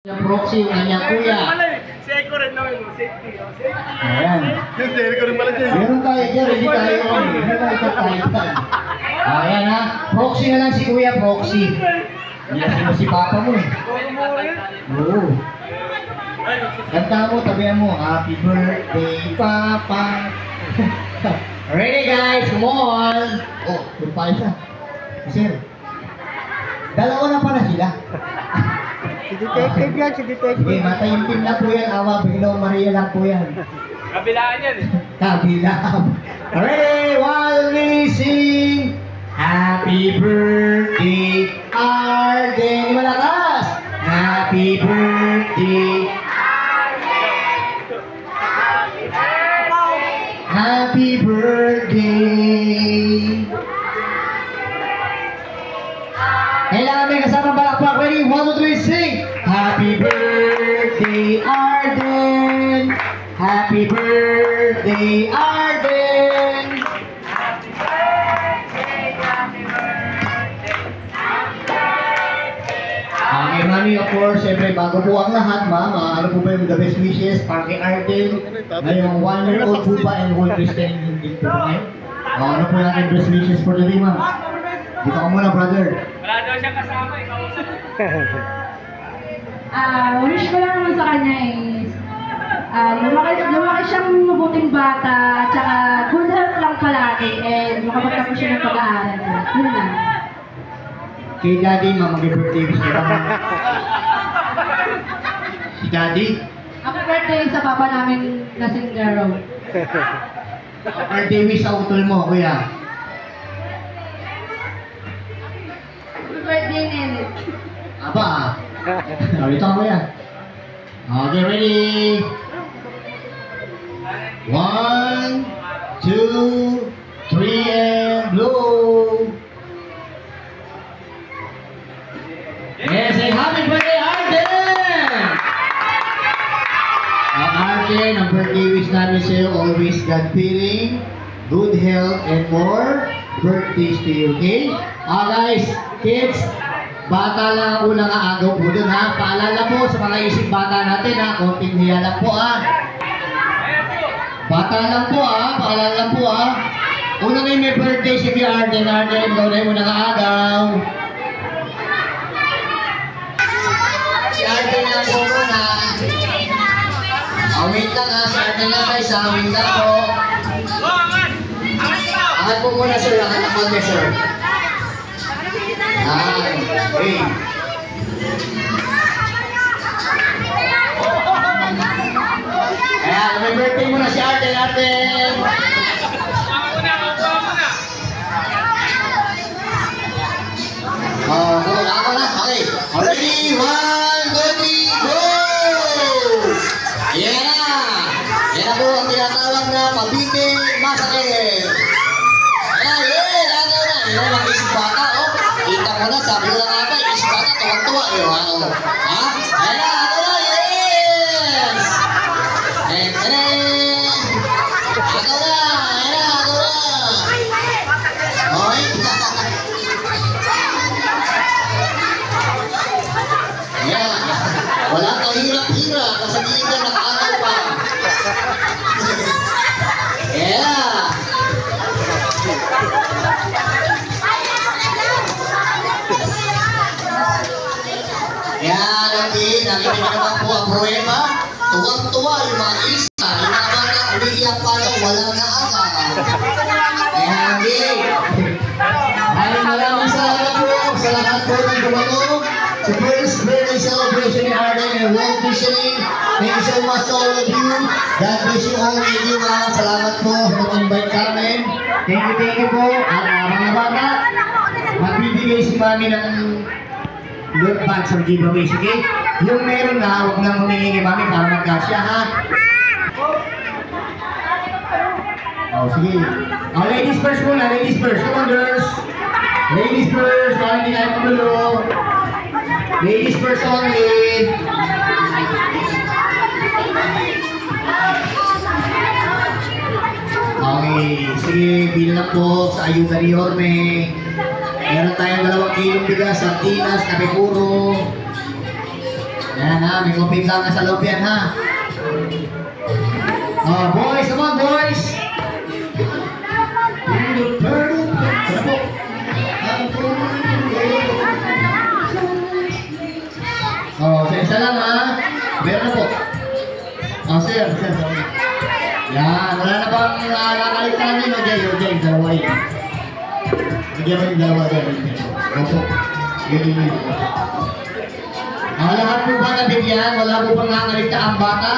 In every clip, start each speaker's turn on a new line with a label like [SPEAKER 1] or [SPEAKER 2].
[SPEAKER 1] Proxy yung kanyang kuya.
[SPEAKER 2] Seko rin naman yung safety.
[SPEAKER 1] Ayan.
[SPEAKER 2] Yung seko rin pala dyan.
[SPEAKER 1] Meron tayo dyan, hindi tayo. Ayan ha. Proxy na lang si kuya, proxy. Hindi na si papa mo eh. Oo. Kanta mo, tabihan mo. Happy birthday, papa. Ready guys, come on. Oh, yung pa isa. Sir. Dalawa na pala sila.
[SPEAKER 3] Si Detective yan, si Detective.
[SPEAKER 1] Okay, matayong team na po yan. Awa, Biglaw Maria lang po yan.
[SPEAKER 2] Kabilaan yan eh.
[SPEAKER 1] Kabilaan. Ready, while we sing Happy Birthday, Arden. Malakas. Happy birthday. Happy birthday. Kailangan may kasama balakpak. Ready? 1, 2, 3, sing! Happy birthday, Arden! Happy birthday, Arden!
[SPEAKER 2] Happy birthday, happy birthday, happy birthday.
[SPEAKER 1] Okay, mami, of course, siyempre, bago po ang lahat, mama, ano po ba yung the best wishes para kay Arden? Ngayong 1-year-old po pa and 1 Christian din po ngayon. Ano po yung aking best wishes for today, ma'am? Dito ka muna, brother.
[SPEAKER 2] Wala daw siyang kasama, ikaw sa...
[SPEAKER 4] Wish ko lang naman sa kanya is lumaki siyang mabuting bata, tsaka good health lang palagi, and makapagtapos siya ng pag-aaral niya. Yun lang.
[SPEAKER 1] Kay Daddy, ma'am, mag-birthday wish ka ba? Si Daddy?
[SPEAKER 4] Happy birthday sa papa namin na Singaro.
[SPEAKER 1] Birthday wish sa utol mo, kuya.
[SPEAKER 4] Happy birthday, Nene.
[SPEAKER 1] Aba. Dito ako yan. Okay, ready? 1, 2, 3, and blow. Yes, say happy birthday, Arden! Arden, ang birthday wish namin sa'yo, always God-fearing, good health, and more birthdays to you, okay? Guys, kids, bata lang ang unang aagaw po dun ha. Paalala po sa mga isip bata natin ha. Konting hiya lang po ha. Bata lang po ha. Paalala lang po ha. Una na yung may birthday si Arden. Arden, ikaw na yung unang aagaw. Si Arden lang po muna. Wait lang ha. Si Arden lang guys ha. Wait lang po. Angat po muna sir. Angat po muna sir. Hey. Kaya, may birthday mo na si Arden, Arden. Ako na. Okay. Ready, 1, 2, 3, go! Yan na. Yan na po ang tinatawag na mabiting masakit. Ayan, agaw na. Yan na mag-isip bata, oh. Kita mo na, sabi ko na nga ba, isip bata, tuwang-tuwa, yun, ha? Ayan na, agaw na, yes! Agaw na, Okay? Ayan, wala kahirap-hirap, kasabihin ka nakaagaw pa. Yeah! Yan, okay. Nakikita naman po ang pruweba. Tuwang-tuwa yung mga isa. Yung mga bata, umiiyak pa na walang naaga. Yan, okay. Maraming salamat po sa lahat po ng gumato sa first birthday celebration ni Arden and World Visioning. Thank you so much to all of you. God bless you all. Thank you, ma'am. Salamat po sa mag-invite kami. Thank you po. At mga bata, magbibigay si mami ng loot bag sa giveaway, sige? Yung meron na, huwag na humingi kay mami para magkasya, ha? Sige. Ladies first muna, ladies first. Come on, girls. Ladies first, para hindi tayo magulo. Ladies first only. Okay, sige, bilang po sa ayuda ni Yorme. Meron tayong 2 kilong bigas, sardinas, kape puro. Yan ha, may kupit lang sa loob yan ha. Oh, boys, come on boys! Ano po? Oh, sensa lang ha. Meron na po. Oh, sir. Yan, wala na bang nakakalitan din o Jay, dalawa yun. Bigyan mo yung dalawa dyan. Opo. Yun. Lahat po ba nabigyan? Wala po bang nakaligtaan ang bata?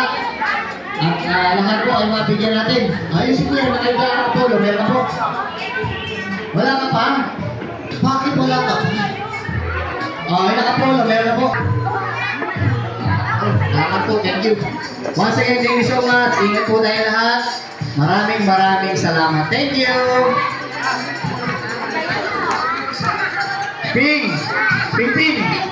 [SPEAKER 1] At lahat po ay mabigyan natin. Ayun si Kuya, nakaligtaan ang Apollo. Meron po. Wala ka pa? Bakit wala ka? Ay, naka-Apollo. Meron na po. Lahat po, thank you. Once again, thank you so much. Ingat po tayo lahat. Maraming salamat. Thank you. Ping! Ping!